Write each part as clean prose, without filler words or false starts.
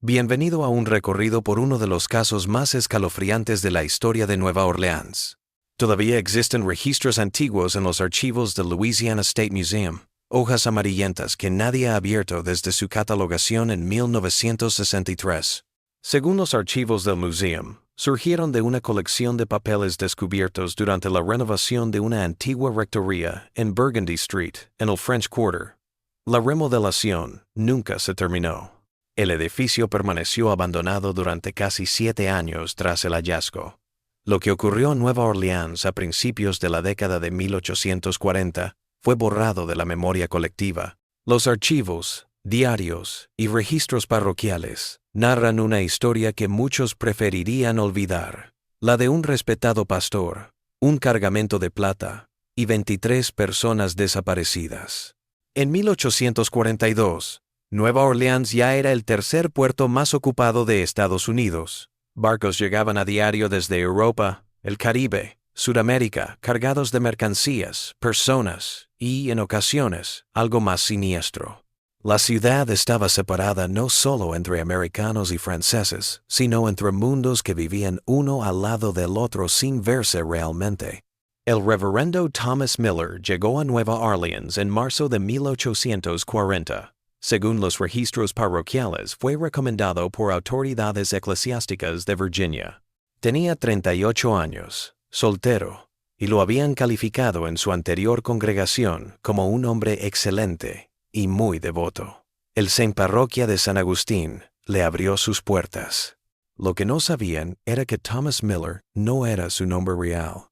Bienvenido a un recorrido por uno de los casos más escalofriantes de la historia de Nueva Orleans. Todavía existen registros antiguos en los archivos del Louisiana State Museum, hojas amarillentas que nadie ha abierto desde su catalogación en 1963. Según los archivos del museum, surgieron de una colección de papeles descubiertos durante la renovación de una antigua rectoría en Burgundy Street, en el French Quarter. La remodelación nunca se terminó. El edificio permaneció abandonado durante casi 7 años tras el hallazgo. Lo que ocurrió en Nueva Orleans a principios de la década de 1840 fue borrado de la memoria colectiva. Los archivos, diarios y registros parroquiales narran una historia que muchos preferirían olvidar, la de un respetado pastor, un cargamento de plata y 23 personas desaparecidas. En 1842, Nueva Orleans ya era el tercer puerto más ocupado de Estados Unidos. Barcos llegaban a diario desde Europa, el Caribe, Sudamérica, cargados de mercancías, personas y, en ocasiones, algo más siniestro. La ciudad estaba separada no solo entre americanos y franceses, sino entre mundos que vivían uno al lado del otro sin verse realmente. El reverendo Thomas Miller llegó a Nueva Orleans en marzo de 1840. Según los registros parroquiales, fue recomendado por autoridades eclesiásticas de Virginia. Tenía 38 años, soltero, y lo habían calificado en su anterior congregación como un hombre excelente y muy devoto. El semparroquia de San Agustín le abrió sus puertas. Lo que no sabían era que Thomas Miller no era su nombre real.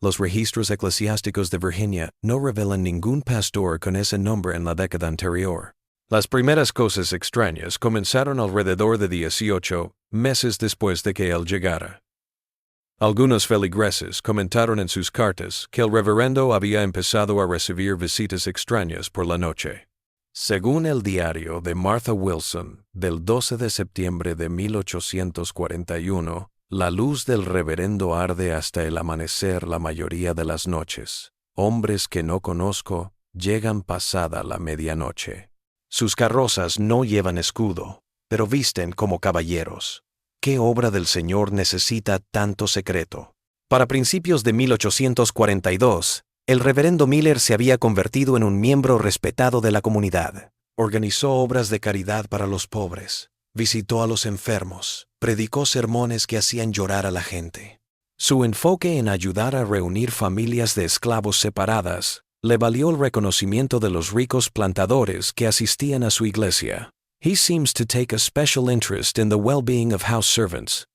Los registros eclesiásticos de Virginia no revelan ningún pastor con ese nombre en la década anterior. Las primeras cosas extrañas comenzaron alrededor de 18 meses después de que él llegara. Algunos feligreses comentaron en sus cartas que el reverendo había empezado a recibir visitas extrañas por la noche. Según el diario de Martha Wilson, del 12 de septiembre de 1841, la luz del reverendo arde hasta el amanecer la mayoría de las noches. Hombres que no conozco llegan pasada la medianoche. Sus carrozas no llevan escudo, pero visten como caballeros. ¿Qué obra del Señor necesita tanto secreto? Para principios de 1842, el reverendo Miller se había convertido en un miembro respetado de la comunidad. Organizó obras de caridad para los pobres, visitó a los enfermos, predicó sermones que hacían llorar a la gente. Su enfoque en ayudar a reunir familias de esclavos separadas le valió el reconocimiento de los ricos plantadores que asistían a su iglesia. He seems to take a special interest in the well-being of house servants.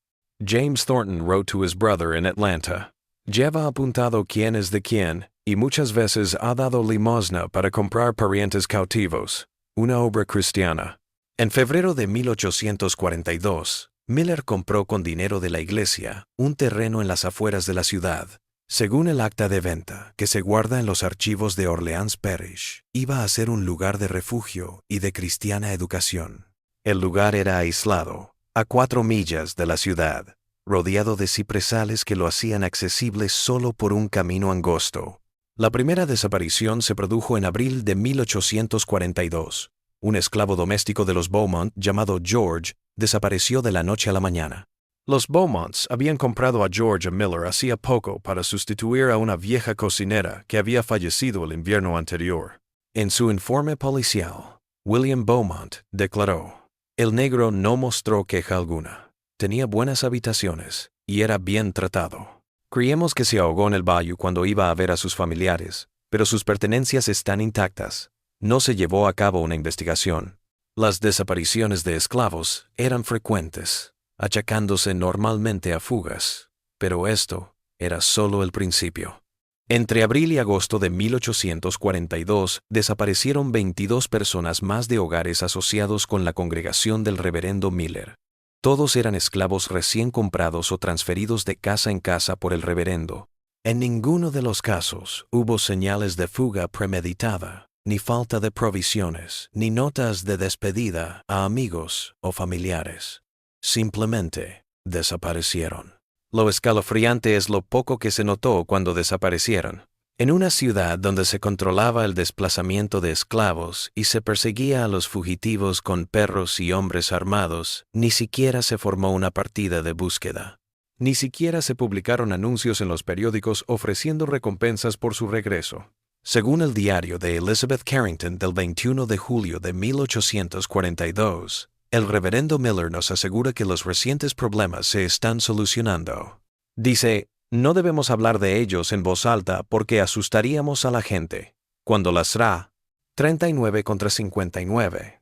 James Thornton wrote to his brother in Atlanta. Lleva apuntado quién es de quién, y muchas veces ha dado limosna para comprar parientes cautivos. Una obra cristiana. En febrero de 1842, Miller compró con dinero de la iglesia un terreno en las afueras de la ciudad. Según el acta de venta, que se guarda en los archivos de Orleans Parish, iba a ser un lugar de refugio y de cristiana educación. El lugar era aislado, a 4 millas de la ciudad, rodeado de cipresales que lo hacían accesible solo por un camino angosto. La primera desaparición se produjo en abril de 1842. Un esclavo doméstico de los Beaumont, llamado George, desapareció de la noche a la mañana. Los Beaumonts habían comprado a George Miller hacía poco para sustituir a una vieja cocinera que había fallecido el invierno anterior. En su informe policial, William Beaumont declaró: "El negro no mostró queja alguna. Tenía buenas habitaciones y era bien tratado. Creemos que se ahogó en el bayou cuando iba a ver a sus familiares, pero sus pertenencias están intactas. No se llevó a cabo una investigación." Las desapariciones de esclavos eran frecuentes, achacándose normalmente a fugas, pero esto era solo el principio. Entre abril y agosto de 1842 desaparecieron 22 personas más de hogares asociados con la congregación del reverendo Miller. Todos eran esclavos recién comprados o transferidos de casa en casa por el reverendo. En ninguno de los casos hubo señales de fuga premeditada, ni falta de provisiones, ni notas de despedida a amigos o familiares. Simplemente desaparecieron. Lo escalofriante es lo poco que se notó cuando desaparecieron. En una ciudad donde se controlaba el desplazamiento de esclavos y se perseguía a los fugitivos con perros y hombres armados, ni siquiera se formó una partida de búsqueda. Ni siquiera se publicaron anuncios en los periódicos ofreciendo recompensas por su regreso. Según el diario de Elizabeth Carrington del 21 de julio de 1842, el reverendo Miller nos asegura que los recientes problemas se están solucionando. Dice, no debemos hablar de ellos en voz alta porque asustaríamos a la gente. Cuando las Ra. 39 contra 59.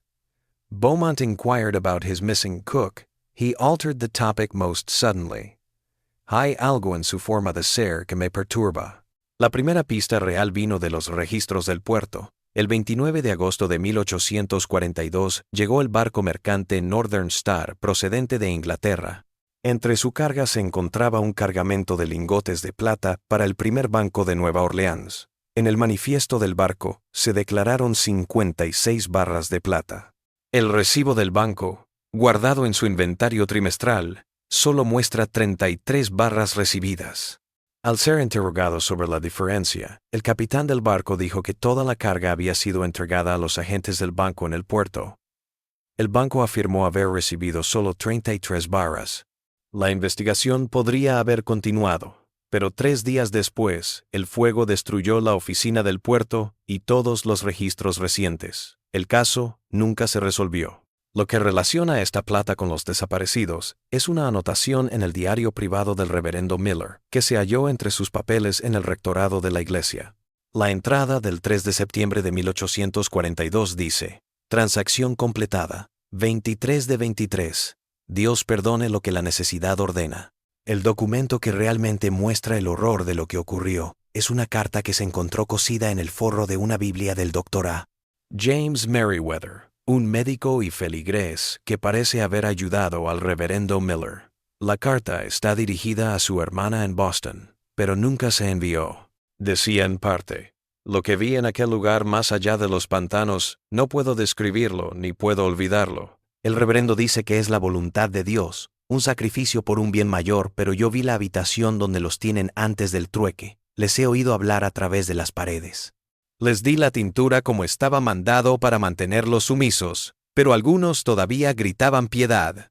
Beaumont inquired about his missing cook. He altered the topic most suddenly. Hay algo en su forma de ser que me perturba. La primera pista real vino de los registros del puerto. El 29 de agosto de 1842 llegó el barco mercante Northern Star procedente de Inglaterra. Entre su carga se encontraba un cargamento de lingotes de plata para el primer banco de Nueva Orleans. En el manifiesto del barco se declararon 56 barras de plata. El recibo del banco, guardado en su inventario trimestral, solo muestra 33 barras recibidas. Al ser interrogado sobre la diferencia, el capitán del barco dijo que toda la carga había sido entregada a los agentes del banco en el puerto. El banco afirmó haber recibido solo 33 barras. La investigación podría haber continuado, pero 3 días después, el fuego destruyó la oficina del puerto y todos los registros recientes. El caso nunca se resolvió. Lo que relaciona esta plata con los desaparecidos es una anotación en el diario privado del reverendo Miller, que se halló entre sus papeles en el rectorado de la iglesia. La entrada del 3 de septiembre de 1842 dice, transacción completada, 23 de 23. Dios perdone lo que la necesidad ordena. El documento que realmente muestra el horror de lo que ocurrió es una carta que se encontró cosida en el forro de una Biblia del Dr. A. James Merriweather, un médico y feligrés que parece haber ayudado al reverendo Miller. La carta está dirigida a su hermana en Boston, pero nunca se envió. Decía en parte, lo que vi en aquel lugar más allá de los pantanos, no puedo describirlo ni puedo olvidarlo. El reverendo dice que es la voluntad de Dios, un sacrificio por un bien mayor, pero yo vi la habitación donde los tienen antes del trueque. Les he oído hablar a través de las paredes. Les di la tintura como estaba mandado para mantenerlos sumisos, pero algunos todavía gritaban piedad.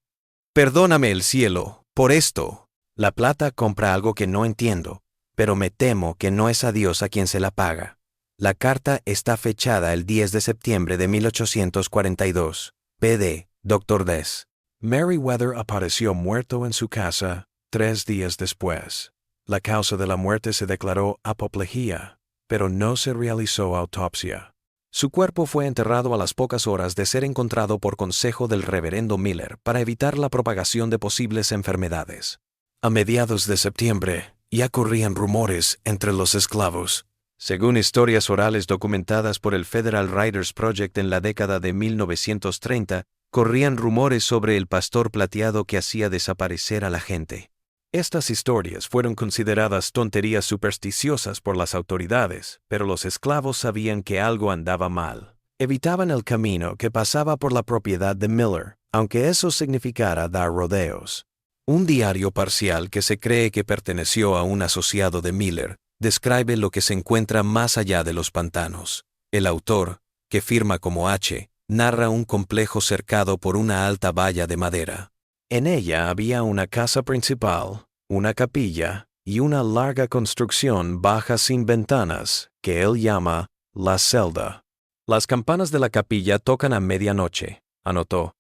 Perdóname el cielo, por esto. La plata compra algo que no entiendo, pero me temo que no es a Dios a quien se la paga. La carta está fechada el 10 de septiembre de 1842. P.D. Dr. Des. Merriweather apareció muerto en su casa 3 días después. La causa de la muerte se declaró apoplejía, pero no se realizó autopsia. Su cuerpo fue enterrado a las pocas horas de ser encontrado por consejo del reverendo Miller para evitar la propagación de posibles enfermedades. A mediados de septiembre, ya corrían rumores entre los esclavos. Según historias orales documentadas por el Federal Writers Project en la década de 1930, corrían rumores sobre el pastor plateado que hacía desaparecer a la gente. Estas historias fueron consideradas tonterías supersticiosas por las autoridades, pero los esclavos sabían que algo andaba mal. Evitaban el camino que pasaba por la propiedad de Miller, aunque eso significara dar rodeos. Un diario parcial que se cree que perteneció a un asociado de Miller describe lo que se encuentra más allá de los pantanos. El autor, que firma como H., narra un complejo cercado por una alta valla de madera. En ella había una casa principal, una capilla y una larga construcción baja sin ventanas, que él llama la celda. Las campanas de la capilla tocan a medianoche, anotó.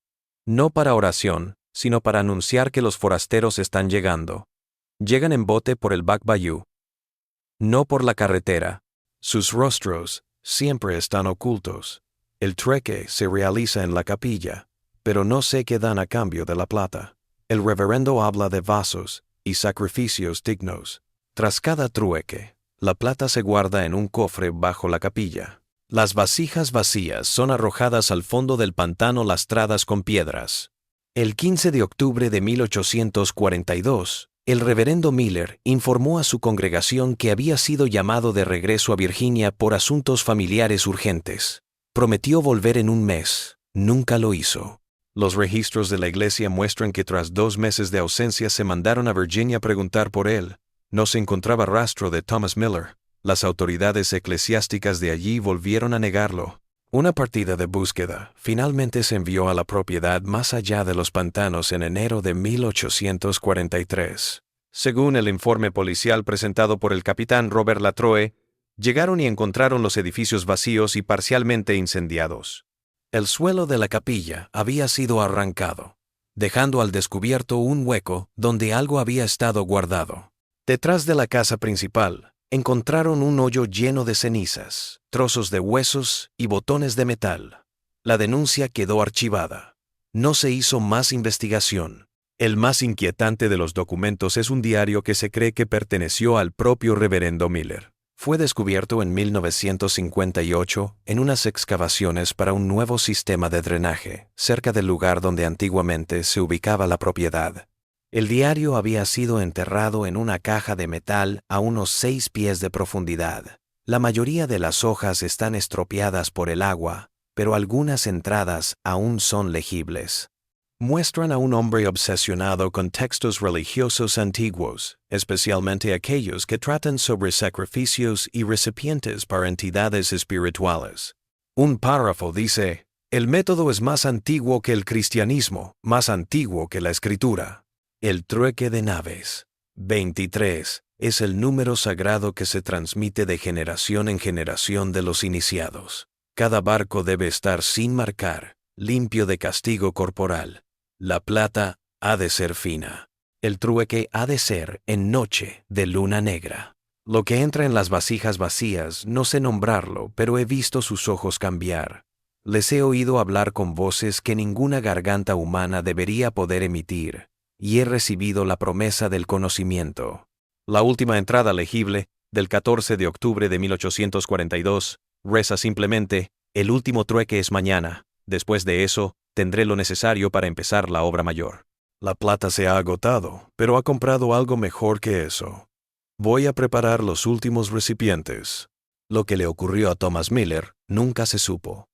No para oración, sino para anunciar que los forasteros están llegando. Llegan en bote por el Back Bayou. No por la carretera. Sus rostros siempre están ocultos. El trueque se realiza en la capilla, pero no sé qué dan a cambio de la plata. El reverendo habla de vasos y sacrificios dignos. Tras cada trueque, la plata se guarda en un cofre bajo la capilla. Las vasijas vacías son arrojadas al fondo del pantano lastradas con piedras. El 15 de octubre de 1842, el reverendo Miller informó a su congregación que había sido llamado de regreso a Virginia por asuntos familiares urgentes. Prometió volver en un mes. Nunca lo hizo. Los registros de la iglesia muestran que tras 2 meses de ausencia se mandaron a Virginia a preguntar por él. No se encontraba rastro de Thomas Miller. Las autoridades eclesiásticas de allí volvieron a negarlo. Una partida de búsqueda finalmente se envió a la propiedad más allá de los pantanos en enero de 1843. Según el informe policial presentado por el capitán Robert Latroe, llegaron y encontraron los edificios vacíos y parcialmente incendiados. El suelo de la capilla había sido arrancado, dejando al descubierto un hueco donde algo había estado guardado. Detrás de la casa principal, encontraron un hoyo lleno de cenizas, trozos de huesos y botones de metal. La denuncia quedó archivada. No se hizo más investigación. El más inquietante de los documentos es un diario que se cree que perteneció al propio reverendo Miller. Fue descubierto en 1958 en unas excavaciones para un nuevo sistema de drenaje, cerca del lugar donde antiguamente se ubicaba la propiedad. El diario había sido enterrado en una caja de metal a unos 6 pies de profundidad. La mayoría de las hojas están estropeadas por el agua, pero algunas entradas aún son legibles. Muestran a un hombre obsesionado con textos religiosos antiguos, especialmente aquellos que tratan sobre sacrificios y recipientes para entidades espirituales. Un párrafo dice: "El método es más antiguo que el cristianismo, más antiguo que la escritura". El trueque de naves. 23 es el número sagrado que se transmite de generación en generación de los iniciados. Cada barco debe estar sin marcar, limpio de castigo corporal. La plata ha de ser fina. El trueque ha de ser en noche de luna negra. Lo que entra en las vasijas vacías no sé nombrarlo, pero he visto sus ojos cambiar. Les he oído hablar con voces que ninguna garganta humana debería poder emitir, y he recibido la promesa del conocimiento. La última entrada legible, del 14 de octubre de 1842, reza simplemente: "El último trueque es mañana. Después de eso, tendré lo necesario para empezar la obra mayor". La plata se ha agotado, pero ha comprado algo mejor que eso. Voy a preparar los últimos recipientes. Lo que le ocurrió a Thomas Miller nunca se supo.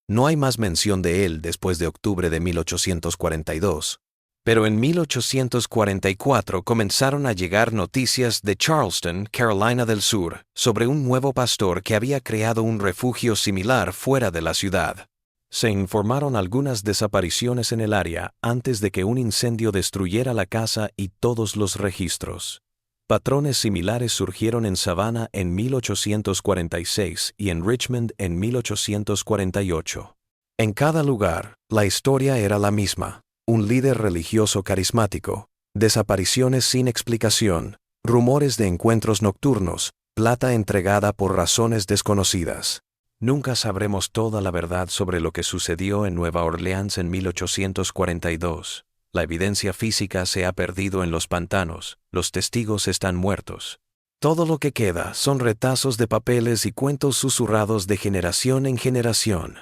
No hay más mención de él después de octubre de 1842. Pero en 1844 comenzaron a llegar noticias de Charleston, Carolina del Sur, sobre un nuevo pastor que había creado un refugio similar fuera de la ciudad. Se informaron algunas desapariciones en el área antes de que un incendio destruyera la casa y todos los registros. Patrones similares surgieron en Savannah en 1846 y en Richmond en 1848. En cada lugar, la historia era la misma. Un líder religioso carismático, desapariciones sin explicación, rumores de encuentros nocturnos, plata entregada por razones desconocidas. Nunca sabremos toda la verdad sobre lo que sucedió en Nueva Orleans en 1842. La evidencia física se ha perdido en los pantanos, los testigos están muertos. Todo lo que queda son retazos de papeles y cuentos susurrados de generación en generación.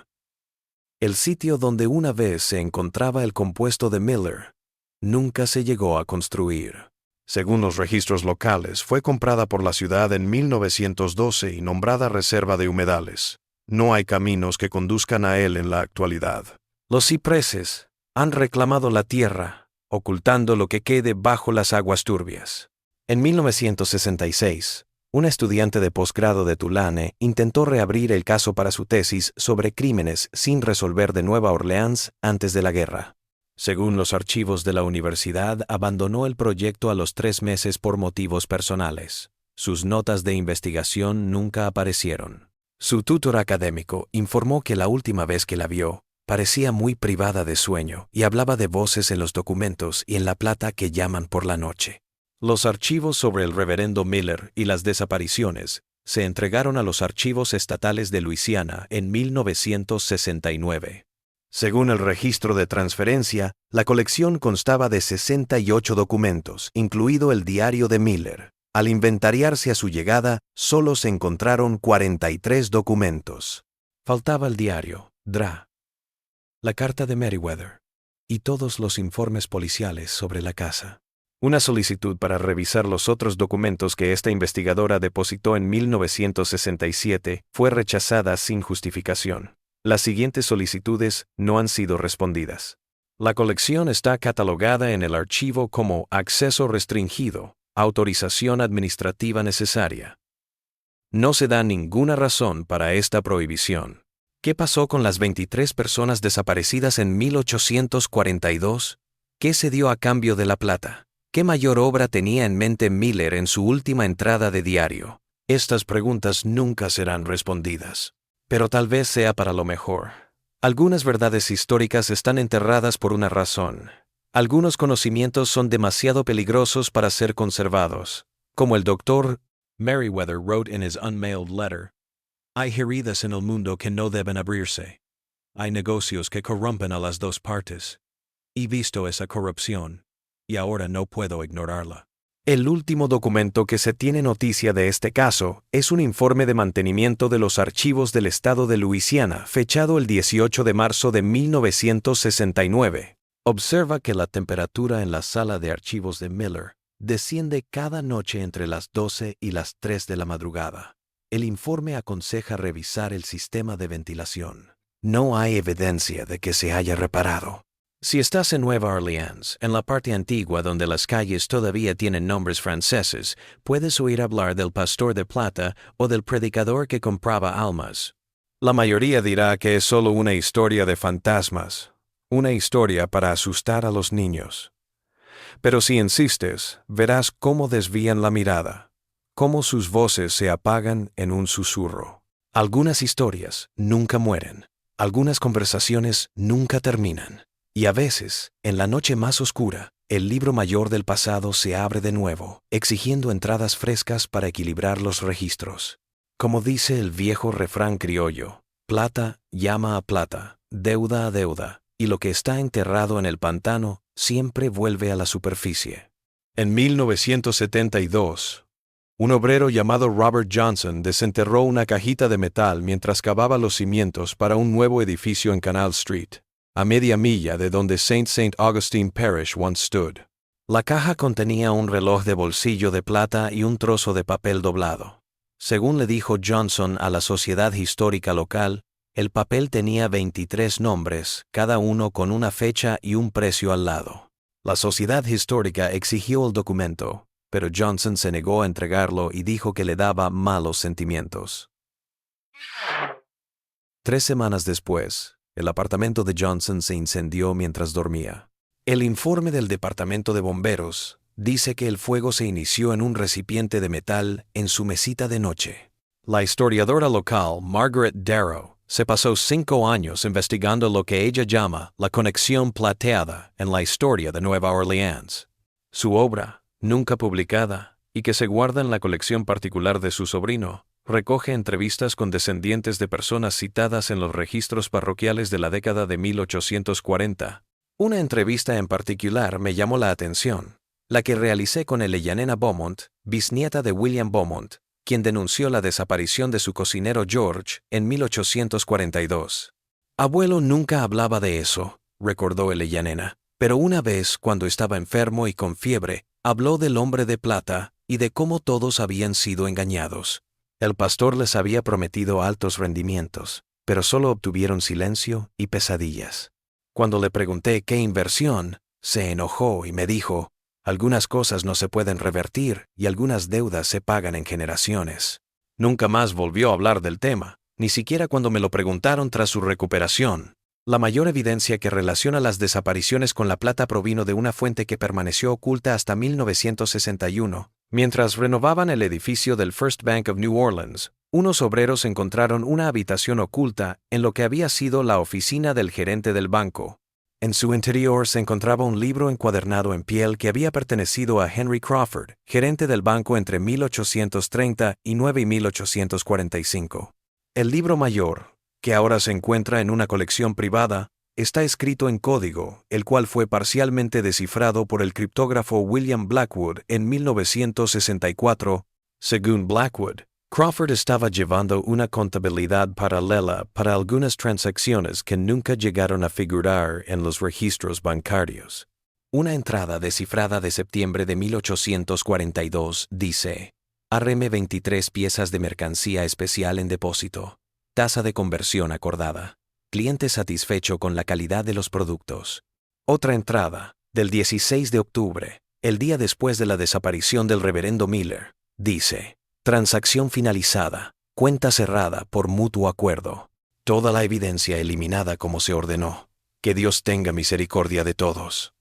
El sitio donde una vez se encontraba el compuesto de Miller nunca se llegó a construir. Según los registros locales, fue comprada por la ciudad en 1912 y nombrada reserva de humedales. No hay caminos que conduzcan a él en la actualidad. Los cipreses han reclamado la tierra, ocultando lo que quede bajo las aguas turbias. En 1966, una estudiante de posgrado de Tulane intentó reabrir el caso para su tesis sobre crímenes sin resolver de Nueva Orleans antes de la guerra. Según los archivos de la universidad, abandonó el proyecto a los 3 meses por motivos personales. Sus notas de investigación nunca aparecieron. Su tutor académico informó que la última vez que la vio, parecía muy privada de sueño y hablaba de voces en los documentos y en la plata que llaman por la noche. Los archivos sobre el reverendo Miller y las desapariciones se entregaron a los archivos estatales de Luisiana en 1969. Según el registro de transferencia, la colección constaba de 68 documentos, incluido el diario de Miller. Al inventariarse a su llegada, solo se encontraron 43 documentos. Faltaba el diario, DRA, la carta de Meriwether y todos los informes policiales sobre la casa. Una solicitud para revisar los otros documentos que esta investigadora depositó en 1967 fue rechazada sin justificación. Las siguientes solicitudes no han sido respondidas. La colección está catalogada en el archivo como acceso restringido, autorización administrativa necesaria. No se da ninguna razón para esta prohibición. ¿Qué pasó con las 23 personas desaparecidas en 1842? ¿Qué se dio a cambio de la plata? ¿Qué mayor obra tenía en mente Miller en su última entrada de diario? Estas preguntas nunca serán respondidas. Pero tal vez sea para lo mejor. Algunas verdades históricas están enterradas por una razón. Algunos conocimientos son demasiado peligrosos para ser conservados. Como el Dr. Meriwether wrote in his unmailed letter, hay heridas en el mundo que no deben abrirse. Hay negocios que corrompen a las dos partes. He visto esa corrupción, y ahora no puedo ignorarla. El último documento que se tiene noticia de este caso es un informe de mantenimiento de los archivos del estado de Luisiana, fechado el 18 de marzo de 1969. Observa que la temperatura en la sala de archivos de Miller desciende cada noche entre las 12 y las 3 de la madrugada. El informe aconseja revisar el sistema de ventilación. No hay evidencia de que se haya reparado. Si estás en Nueva Orleans, en la parte antigua donde las calles todavía tienen nombres franceses, puedes oír hablar del pastor de plata o del predicador que compraba almas. La mayoría dirá que es solo una historia de fantasmas, una historia para asustar a los niños. Pero si insistes, verás cómo desvían la mirada, cómo sus voces se apagan en un susurro. Algunas historias nunca mueren, algunas conversaciones nunca terminan. Y a veces, en la noche más oscura, el libro mayor del pasado se abre de nuevo, exigiendo entradas frescas para equilibrar los registros. Como dice el viejo refrán criollo, plata llama a plata, deuda a deuda, y lo que está enterrado en el pantano siempre vuelve a la superficie. En 1972, un obrero llamado Robert Johnson desenterró una cajita de metal mientras cavaba los cimientos para un nuevo edificio en Canal Street, a media milla de donde St. Augustine Parish once stood. La caja contenía un reloj de bolsillo de plata y un trozo de papel doblado. Según le dijo Johnson a la Sociedad Histórica local, el papel tenía 23 nombres, cada uno con una fecha y un precio al lado. La Sociedad Histórica exigió el documento, pero Johnson se negó a entregarlo y dijo que le daba malos sentimientos. 3 semanas después, el apartamento de Johnson se incendió mientras dormía. El informe del Departamento de Bomberos dice que el fuego se inició en un recipiente de metal en su mesita de noche. La historiadora local, Margaret Darrow, se pasó 5 años investigando lo que ella llama la conexión plateada en la historia de Nueva Orleans. Su obra, nunca publicada, y que se guarda en la colección particular de su sobrino, recoge entrevistas con descendientes de personas citadas en los registros parroquiales de la década de 1840. Una entrevista en particular me llamó la atención, la que realicé con Eleyanena Beaumont, bisnieta de William Beaumont, quien denunció la desaparición de su cocinero George en 1842. Abuelo nunca hablaba de eso, recordó Eleyanena, pero una vez, cuando estaba enfermo y con fiebre, habló del hombre de plata y de cómo todos habían sido engañados. El pastor les había prometido altos rendimientos, pero solo obtuvieron silencio y pesadillas. Cuando le pregunté qué inversión, se enojó y me dijo, algunas cosas no se pueden revertir y algunas deudas se pagan en generaciones. Nunca más volvió a hablar del tema, ni siquiera cuando me lo preguntaron tras su recuperación. La mayor evidencia que relaciona las desapariciones con la plata provino de una fuente que permaneció oculta hasta 1961. Mientras renovaban el edificio del First Bank of New Orleans, unos obreros encontraron una habitación oculta en lo que había sido la oficina del gerente del banco. En su interior se encontraba un libro encuadernado en piel que había pertenecido a Henry Crawford, gerente del banco entre 1839 y 1845. El libro mayor, que ahora se encuentra en una colección privada, está escrito en código, el cual fue parcialmente descifrado por el criptógrafo William Blackwood en 1964. Según Blackwood, Crawford estaba llevando una contabilidad paralela para algunas transacciones que nunca llegaron a figurar en los registros bancarios. Una entrada descifrada de septiembre de 1842 dice: Arreme 23 piezas de mercancía especial en depósito. Tasa de conversión acordada. Cliente satisfecho con la calidad de los productos. Otra entrada, del 16 de octubre, el día después de la desaparición del reverendo Miller, dice: Transacción finalizada. Cuenta cerrada por mutuo acuerdo. Toda la evidencia eliminada como se ordenó. Que Dios tenga misericordia de todos.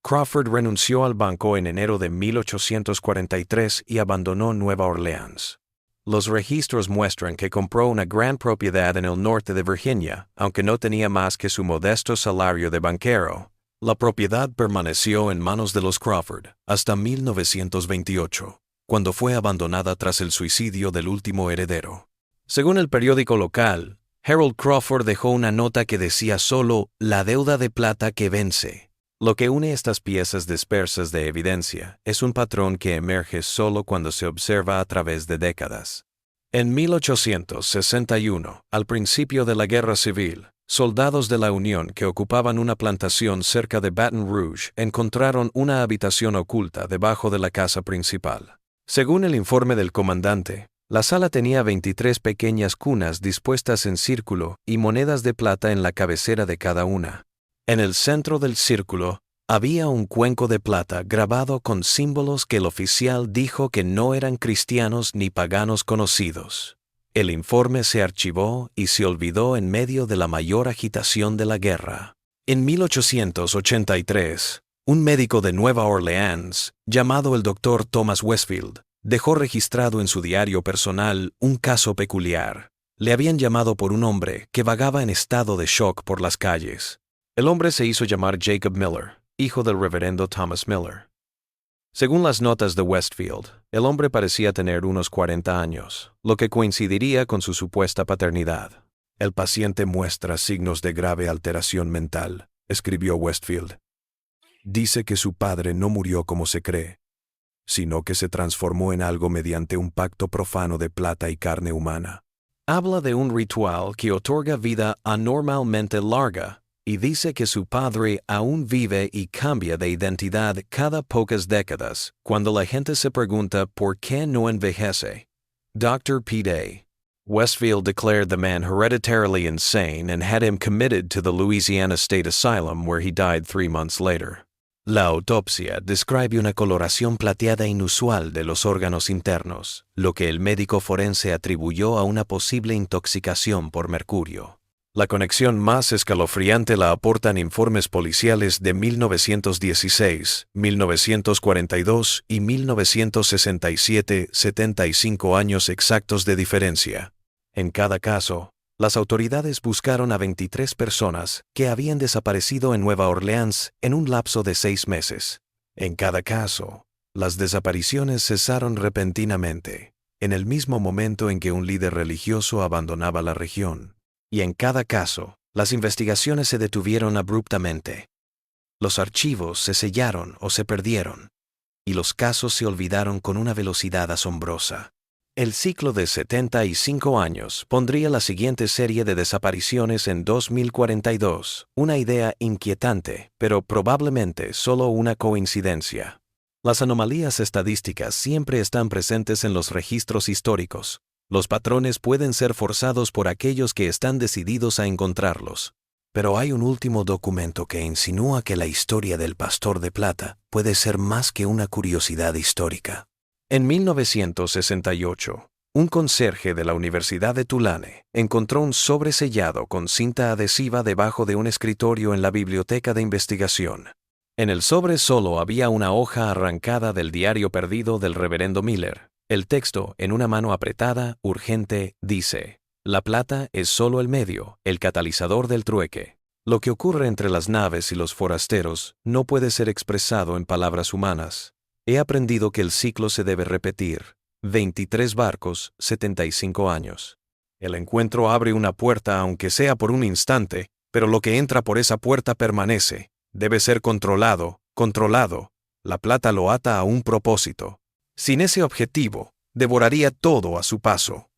Crawford renunció al banco en enero de 1843 y abandonó Nueva Orleans. Los registros muestran que compró una gran propiedad en el norte de Virginia, aunque no tenía más que su modesto salario de banquero. La propiedad permaneció en manos de los Crawford hasta 1928, cuando fue abandonada tras el suicidio del último heredero. Según el periódico local, Harold Crawford dejó una nota que decía solo «la deuda de plata que vence». Lo que une estas piezas dispersas de evidencia es un patrón que emerge solo cuando se observa a través de décadas. En 1861, al principio de la Guerra Civil, soldados de la Unión que ocupaban una plantación cerca de Baton Rouge encontraron una habitación oculta debajo de la casa principal. Según el informe del comandante, la sala tenía 23 pequeñas cunas dispuestas en círculo y monedas de plata en la cabecera de cada una. En el centro del círculo había un cuenco de plata grabado con símbolos que el oficial dijo que no eran cristianos ni paganos conocidos. El informe se archivó y se olvidó en medio de la mayor agitación de la guerra. En 1883, un médico de Nueva Orleans, llamado el Dr. Thomas Westfield, dejó registrado en su diario personal un caso peculiar. Le habían llamado por un hombre que vagaba en estado de shock por las calles. El hombre se hizo llamar Jacob Miller, hijo del reverendo Thomas Miller. Según las notas de Westfield, el hombre parecía tener unos 40 años, lo que coincidiría con su supuesta paternidad. El paciente muestra signos de grave alteración mental, escribió Westfield. Dice que su padre no murió como se cree, sino que se transformó en algo mediante un pacto profano de plata y carne humana. Habla de un ritual que otorga vida anormalmente larga, y dice que su padre aún vive y cambia de identidad cada pocas décadas, cuando la gente se pregunta por qué no envejece. Dr. P. Day. Westfield declared the man hereditarily insane and had him committed to the Louisiana State Asylum, where he died 3 months later. La autopsia describe una coloración plateada inusual de los órganos internos, lo que el médico forense atribuyó a una posible intoxicación por mercurio. La conexión más escalofriante la aportan informes policiales de 1916, 1942 y 1967, 75 años exactos de diferencia. En cada caso, las autoridades buscaron a 23 personas que habían desaparecido en Nueva Orleans en un lapso de 6 meses. En cada caso, las desapariciones cesaron repentinamente, en el mismo momento en que un líder religioso abandonaba la región. Y en cada caso, las investigaciones se detuvieron abruptamente. Los archivos se sellaron o se perdieron, y los casos se olvidaron con una velocidad asombrosa. El ciclo de 75 años pondría la siguiente serie de desapariciones en 2042, una idea inquietante, pero probablemente solo una coincidencia. Las anomalías estadísticas siempre están presentes en los registros históricos. Los patrones pueden ser forzados por aquellos que están decididos a encontrarlos. Pero hay un último documento que insinúa que la historia del pastor de plata puede ser más que una curiosidad histórica. En 1968, un conserje de la Universidad de Tulane encontró un sobre sellado con cinta adhesiva debajo de un escritorio en la biblioteca de investigación. En el sobre solo había una hoja arrancada del diario perdido del reverendo Miller. El texto, en una mano apretada, urgente, dice: «La plata es solo el medio, el catalizador del trueque. Lo que ocurre entre las naves y los forasteros no puede ser expresado en palabras humanas. He aprendido que el ciclo se debe repetir. 23 barcos, 75 años. El encuentro abre una puerta aunque sea por un instante, pero lo que entra por esa puerta permanece. Debe ser controlado. La plata lo ata a un propósito. Sin ese objetivo, devoraría todo a su paso.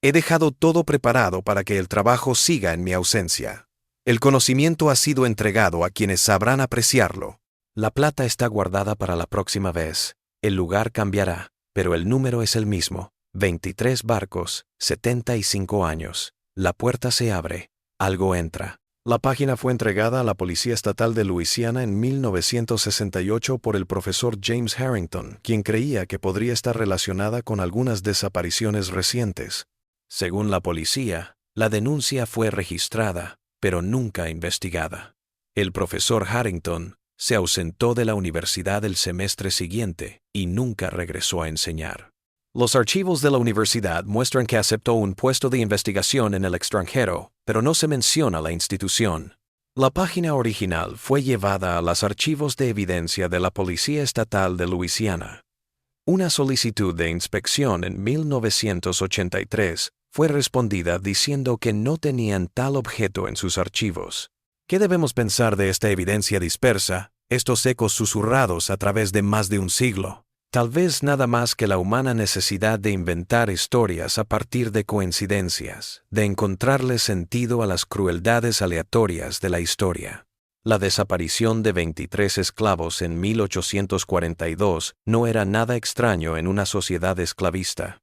He dejado todo preparado para que el trabajo siga en mi ausencia. El conocimiento ha sido entregado a quienes sabrán apreciarlo. La plata está guardada para la próxima vez. El lugar cambiará, pero el número es el mismo. 23 barcos, 75 años. La puerta se abre. Algo entra. La página fue entregada a la Policía Estatal de Luisiana en 1968 por el profesor James Harrington, quien creía que podría estar relacionada con algunas desapariciones recientes. Según la policía, la denuncia fue registrada, pero nunca investigada. El profesor Harrington se ausentó de la universidad el semestre siguiente y nunca regresó a enseñar. Los archivos de la universidad muestran que aceptó un puesto de investigación en el extranjero, pero no se menciona la institución. La página original fue llevada a los archivos de evidencia de la Policía Estatal de Luisiana. Una solicitud de inspección en 1983 fue respondida diciendo que no tenían tal objeto en sus archivos. ¿Qué debemos pensar de esta evidencia dispersa, estos ecos susurrados a través de más de un siglo? Tal vez nada más que la humana necesidad de inventar historias a partir de coincidencias, de encontrarle sentido a las crueldades aleatorias de la historia. La desaparición de 23 esclavos en 1842 no era nada extraño en una sociedad esclavista.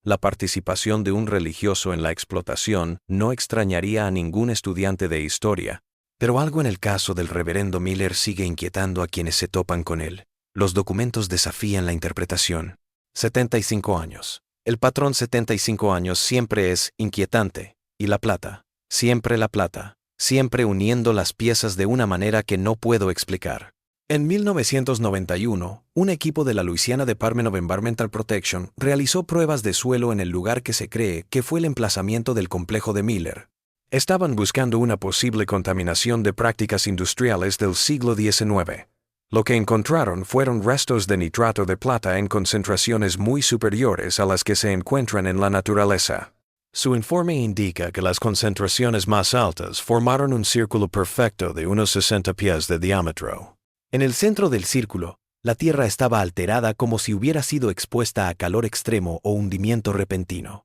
La participación de un religioso en la explotación no extrañaría a ningún estudiante de historia, pero algo en el caso del reverendo Miller sigue inquietando a quienes se topan con él. Los documentos desafían la interpretación. 75 años. El patrón 75 años siempre es inquietante. Y la plata. Siempre la plata. Siempre uniendo las piezas de una manera que no puedo explicar. En 1991, un equipo de la Louisiana Department of Environmental Protection realizó pruebas de suelo en el lugar que se cree que fue el emplazamiento del complejo de Miller. Estaban buscando una posible contaminación de prácticas industriales del siglo XIX. Lo que encontraron fueron restos de nitrato de plata en concentraciones muy superiores a las que se encuentran en la naturaleza. Su informe indica que las concentraciones más altas formaron un círculo perfecto de unos 60 pies de diámetro. En el centro del círculo, la tierra estaba alterada como si hubiera sido expuesta a calor extremo o hundimiento repentino.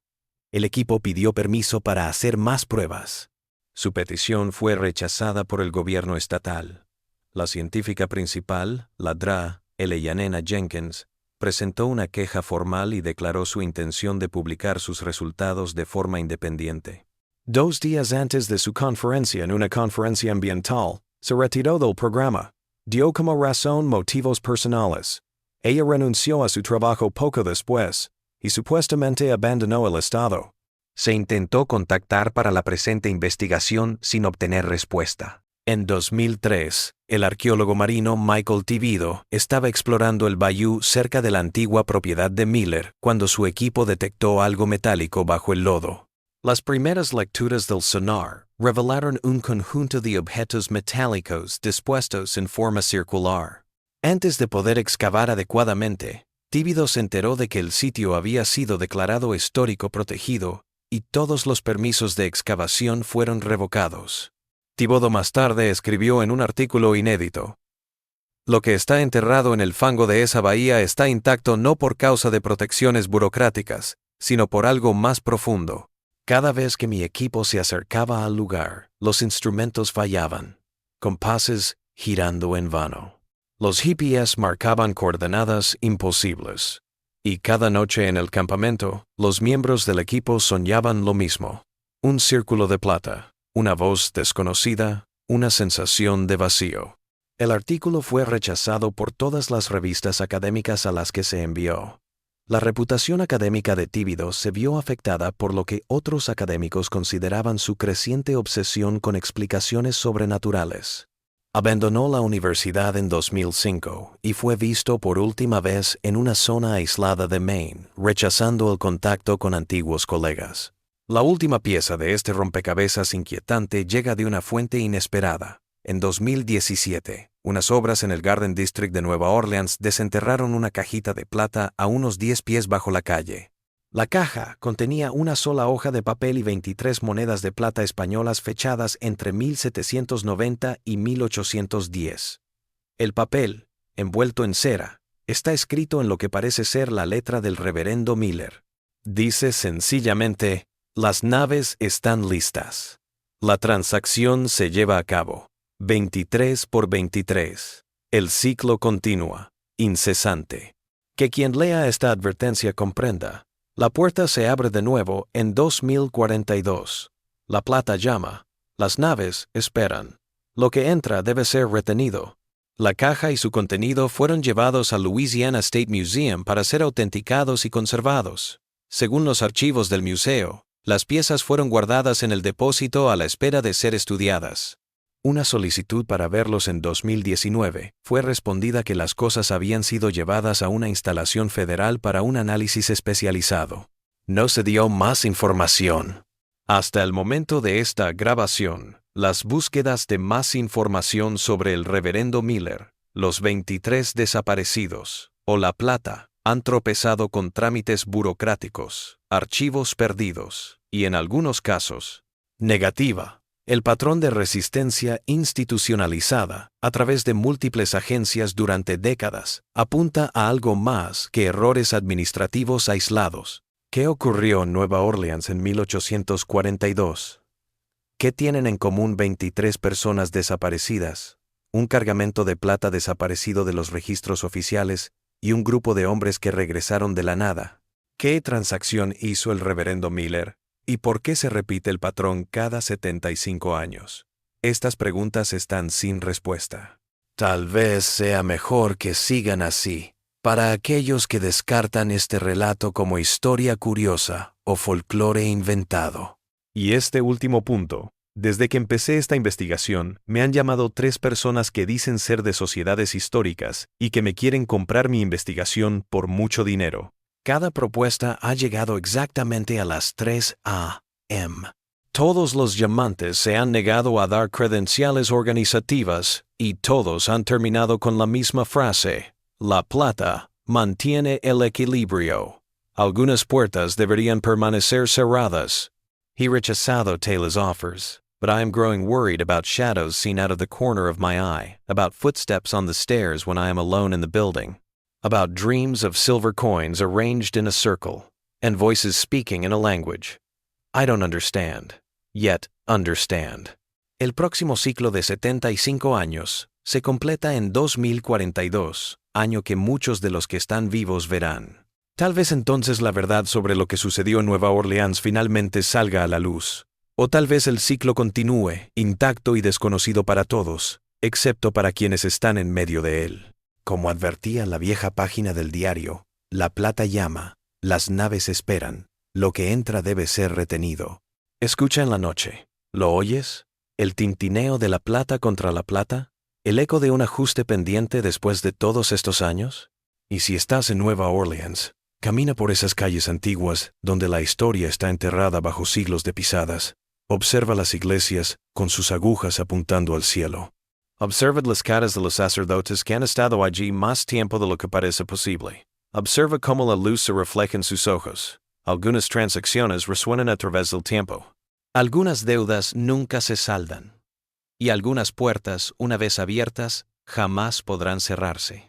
El equipo pidió permiso para hacer más pruebas. Su petición fue rechazada por el gobierno estatal. La científica principal, la Dra. Eleyanena Jenkins, presentó una queja formal y declaró su intención de publicar sus resultados de forma independiente. 2 días antes de su conferencia en una conferencia ambiental, se retiró del programa. Dio como razón motivos personales. Ella renunció a su trabajo poco después, y supuestamente abandonó el estado. Se intentó contactar para la presente investigación sin obtener respuesta. En 2003, el arqueólogo marino Michael Tibido estaba explorando el bayou cerca de la antigua propiedad de Miller cuando su equipo detectó algo metálico bajo el lodo. Las primeras lecturas del sonar revelaron un conjunto de objetos metálicos dispuestos en forma circular. Antes de poder excavar adecuadamente, Tibido se enteró de que el sitio había sido declarado histórico protegido y todos los permisos de excavación fueron revocados. Tibido más tarde escribió en un artículo inédito: "Lo que está enterrado en el fango de esa bahía está intacto no por causa de protecciones burocráticas, sino por algo más profundo. Cada vez que mi equipo se acercaba al lugar, los instrumentos fallaban, compases girando en vano. Los GPS marcaban coordenadas imposibles. Y cada noche en el campamento, los miembros del equipo soñaban lo mismo. Un círculo de plata, una voz desconocida, una sensación de vacío". El artículo fue rechazado por todas las revistas académicas a las que se envió. La reputación académica de Tibido se vio afectada por lo que otros académicos consideraban su creciente obsesión con explicaciones sobrenaturales. Abandonó la universidad en 2005 y fue visto por última vez en una zona aislada de Maine, rechazando el contacto con antiguos colegas. La última pieza de este rompecabezas inquietante llega de una fuente inesperada. En 2017, unas obras en el Garden District de Nueva Orleans desenterraron una cajita de plata a unos 10 pies bajo la calle. La caja contenía una sola hoja de papel y 23 monedas de plata españolas fechadas entre 1790 y 1810. El papel, envuelto en cera, está escrito en lo que parece ser la letra del reverendo Miller. Dice sencillamente: "Las naves están listas. La transacción se lleva a cabo. 23 por 23. El ciclo continúa, incesante". Que quien lea esta advertencia comprenda. La puerta se abre de nuevo en 2042. La plata llama. Las naves esperan. Lo que entra debe ser retenido. La caja y su contenido fueron llevados al Louisiana State Museum para ser autenticados y conservados. Según los archivos del museo, las piezas fueron guardadas en el depósito a la espera de ser estudiadas. Una solicitud para verlos en 2019 fue respondida que las cosas habían sido llevadas a una instalación federal para un análisis especializado. No se dio más información. Hasta el momento de esta grabación, las búsquedas de más información sobre el reverendo Miller, los 23 desaparecidos, o la plata, han tropezado con trámites burocráticos, archivos perdidos, y en algunos casos, negativa. El patrón de resistencia institucionalizada, a través de múltiples agencias durante décadas, apunta a algo más que errores administrativos aislados. ¿Qué ocurrió en Nueva Orleans en 1842? ¿Qué tienen en común 23 personas desaparecidas, un cargamento de plata desaparecido de los registros oficiales y un grupo de hombres que regresaron de la nada? ¿Qué transacción hizo el reverendo Miller? ¿Y por qué se repite el patrón cada 75 años? Estas preguntas están sin respuesta. Tal vez sea mejor que sigan así, para aquellos que descartan este relato como historia curiosa o folclore inventado. Y este último punto. Desde que empecé esta investigación, me han llamado 3 personas que dicen ser de sociedades históricas y que me quieren comprar mi investigación por mucho dinero. Cada propuesta ha llegado exactamente a las 3 a.m. Todos los llamantes se han negado a dar credenciales organizativas y todos han terminado con la misma frase: la plata mantiene el equilibrio. Algunas puertas deberían permanecer cerradas. He rechazado Taylor's offers, but I am growing worried about shadows seen out of the corner of my eye, about footsteps on the stairs when I am alone in the building, about dreams of silver coins arranged in a circle, and voices speaking in a language I don't understand, yet understand. El próximo ciclo de 75 años se completa en 2042, año que muchos de los que están vivos verán. Tal vez entonces la verdad sobre lo que sucedió en Nueva Orleans finalmente salga a la luz. O tal vez el ciclo continúe, intacto y desconocido para todos, excepto para quienes están en medio de él. Como advertía la vieja página del diario, la plata llama, las naves esperan, lo que entra debe ser retenido. Escucha en la noche. ¿Lo oyes? ¿El tintineo de la plata contra la plata? ¿El eco de un ajuste pendiente después de todos estos años? Y si estás en Nueva Orleans, camina por esas calles antiguas donde la historia está enterrada bajo siglos de pisadas. Observa las iglesias con sus agujas apuntando al cielo. Observad las caras de los sacerdotes que han estado allí más tiempo de lo que parece posible. Observa cómo la luz se refleja en sus ojos. Algunas transacciones resuenan a través del tiempo. Algunas deudas nunca se saldan. Y algunas puertas, una vez abiertas, jamás podrán cerrarse.